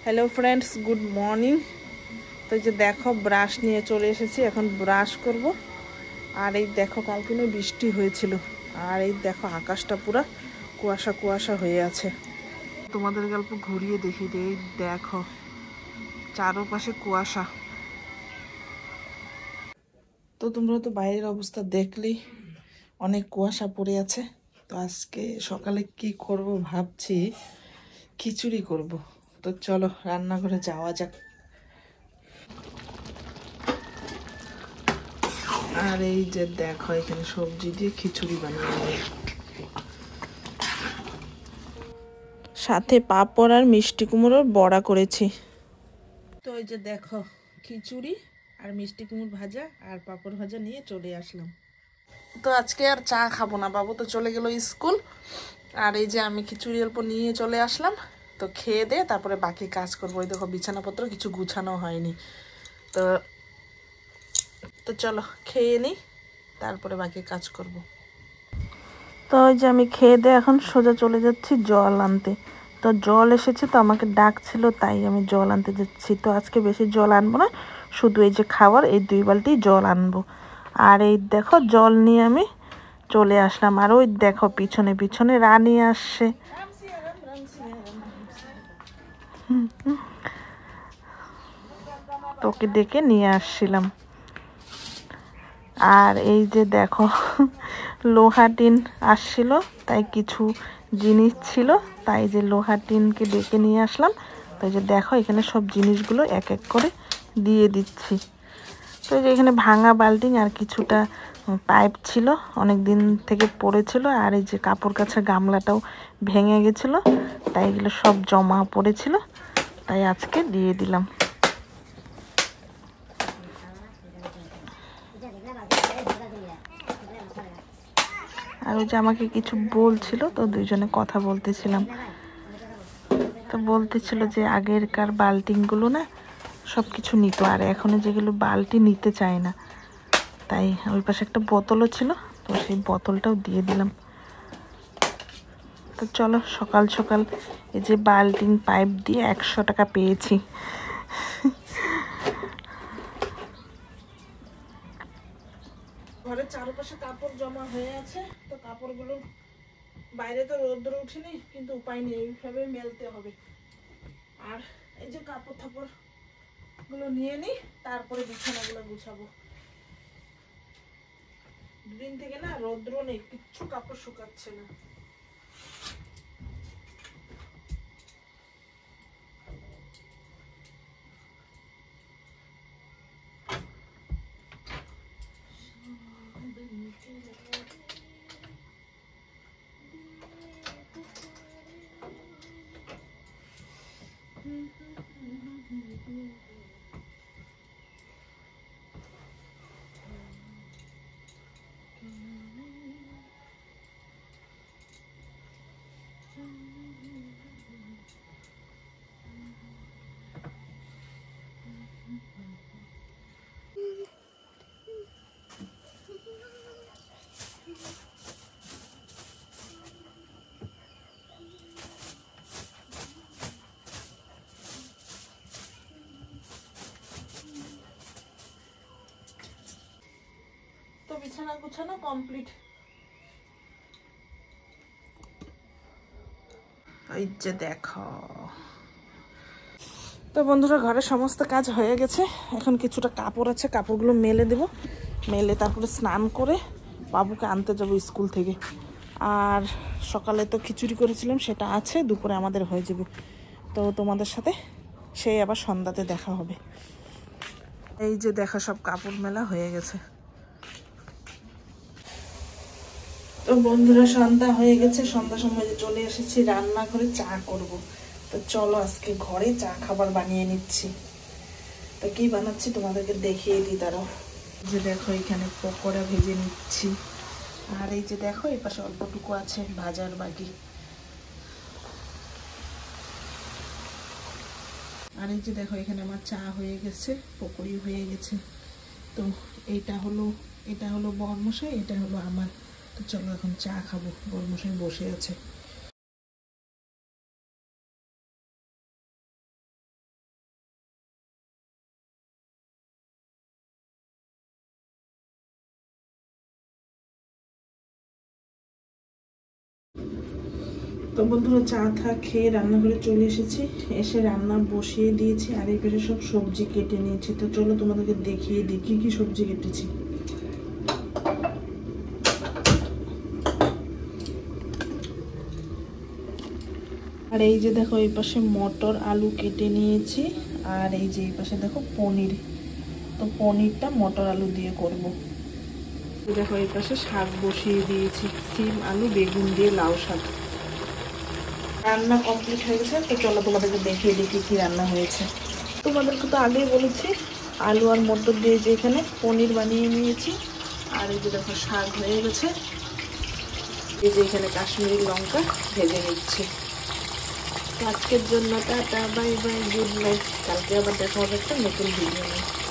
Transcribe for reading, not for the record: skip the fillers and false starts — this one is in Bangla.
Hello friends, good morning. তো এই যে দেখো ব্রাশ নিয়ে চলে এসেছি, এখন ব্রাশ করব। আর এই দেখো কালকে না বৃষ্টি হয়েছিল, আর এই দেখো আকাশটা পুরো কুয়াশা কুয়াশা হয়ে আছে। তোমাদের গল্প ঘুরিয়ে দেখি, এই দেখো চারপাশে কুয়াশা। তো তোমরা তো বাইরের অবস্থা দেখলেই, অনেক কুয়াশা পড়ে আছে। তো আজকে সকালে কি করব ভাবছি, খিচুড়ি করব। তো চলো রান্নাঘরে যাওয়া যাক। আর এই যে দেখো এখানে সবজি দিয়ে খিচুড়ি বানিয়ে নেব, সাথে পাঁপড় আর মিষ্টি কুমড়োর বড়া করেছি। তো এই যে দেখো খিচুড়ি আর মিষ্টি কুমড়ো ভাজা আর পাঁপড় ভাজা নিয়ে চলে আসলাম। তো আজকে আর চা খাবো না, বাবু তো চলে গেল স্কুল। আর এই যে আমি খিচুড়ি অল্প নিয়ে চলে আসলাম। তো খেয়ে দে তারপরে বাকি কাজ করবো। ওই দেখো বিছানাপত্র কিছু গুছানো হয়নি। তো তো চলো খেয়ে নিই, তারপরে বাকি কাজ করব। তো ওই যে আমি খেয়ে দিয়ে এখন সোজা চলে যাচ্ছি জল আনতে। তো জল এসেছে, তো আমাকে ডাকছিল, তাই আমি জল আনতে যাচ্ছি। তো আজকে বেশি জল আনবো না, শুধু এই যে খাবার এই 2 বালতি জল আনবো। আর এই দেখো জল নিয়ে আমি চলে আসলাম। আর ওই দেখো পিছনে পিছনে রানী আসছে। তোকে ডেকে নিয়ে আসছিলাম। আর এই যে দেখো লোহা টিন আসছিল, তাই কিছু জিনিস ছিল, তাই যে লোহা টিনকে ডেকে নিয়ে আসলাম। তো এই যে দেখো এখানে সব জিনিসগুলো এক এক করে দিয়ে দিচ্ছি। তো এই যে এখানে ভাঙা বালতি আর কিছুটা পাইপ ছিল, অনেক দিন থেকে পড়েছিল। আর এই যে কাপড় কাচা গামলাটাও ভেঙে গেছিল, তাই এগুলো সব জমা পড়েছিল, তাই আজকে দিয়ে দিলাম। আর ওই যে আমাকে কিছু বলছিল, তো দুইজনে কথা বলতেছিলাম। তো বলতেছিল যে আগেরকার বাল্টিগুলো না সব কিছু নিত, আর এখন যেগুলো বালতি নিতে চায় না। তাই ওই পাশে একটা বোতলও ছিল, তো সেই বোতলটাও দিয়ে দিলাম। তো চলো সকাল সকাল এই যে বাল্টিং পাইপ দিয়ে 100 টাকা পেয়েছি। ঘরের চারপাশে কাপড় জমা হয়ে আছে, তো কাপড়গুলো বাইরে তো রোদ্র উঠেনি, কিন্তু উপায় নেই, এইভাবে মেলতে হবে। আর এই যে কাপড় থাপড় গুলো নিয়ে নিই, তারপরে বিছানাগুলো গুছাবো। দুদিন থেকে না রোদ্র নেই, কিচ্ছু কাপড় শুকাচ্ছে না। তো বিছানা গুছানো কমপ্লিট। এই যে দেখো, তো বন্ধুরা ঘরের সমস্ত কাজ হয়ে গেছে। এখন কিছুটা কাপড় আছে, কাপড়গুলো মেলে দেব। মেলে তারপরে স্নান করে বাবুকে আনতে যাব স্কুল থেকে। আর সকালে তো খিচুড়ি করেছিলাম, সেটা আছে, দুপুরে আমাদের হয়ে যাবে। তো তোমাদের সাথে সেই আবার সন্ধ্যাতে দেখা হবে। এই যে দেখা সব কাপড় মেলা হয়ে গেছে। তো বন্ধুরা সন্ধ্যা হয়ে গেছে, সন্ধ্যার সময় চলে এসেছি রান্নাঘরে চা করব। তো চলো আজকে ঘরে চা খাবার বানিয়ে নিচ্ছি। তো কি বানাচ্ছি তোমাদেরকে দেখিয়ে দিই দাঁড়াও। যে দেখো এখানে পকোড়া ভেজে নিচ্ছি। আর এই যে দেখো এই পাশে অল্পটুকু আছে ভাজার বাকি। আর এই যে দেখো এখানে আমার চা হয়ে গেছে, পকোড়ি হয়ে গেছে। তো এটা হলো বরমশাই, এটা হলো আমার। তো চলো এখন চা খাবো, বরমশাই বসে আছে। তো বন্ধুরা চা খেয়ে রান্নাঘরে চলে এসেছি, এসে রান্না বসিয়ে দিয়েছি আর এই পাশে সব সবজি কেটে নিয়েছি। তো চলো তোমাদেরকে দেখিয়ে দিই কি কি সবজি কেটেছি। আর এই যে দেখো এই পাশে মটর আলু কেটে নিয়েছি, আর এই যে এই পাশে দেখো পনির। তো পনিরটা মটর আলু দিয়ে করব। দেখো এই পাশে শাক বসিয়ে দিয়েছি, সিম আলু বেগুন দিয়ে লাউ শাক। রান্না কমপ্লিট হয়ে গেছে। তো চলো তোমাদেরকে দেখিয়ে দিই কি রান্না হয়েছে। তোমাদেরকে তো আগেই বলেছি আলু আর মটর দিয়ে যে এখানে পনির বানিয়ে নিয়েছি। আর এই যে দেখো শাক হয়ে গেছে, এই যে এখানে কাশ্মীরি লঙ্কা ভেজে নিচ্ছি। আজকের জন্য tata, bye bye, good night. কালকে আবার দেখা হবে একটা নতুন ভিডিও নিয়ে।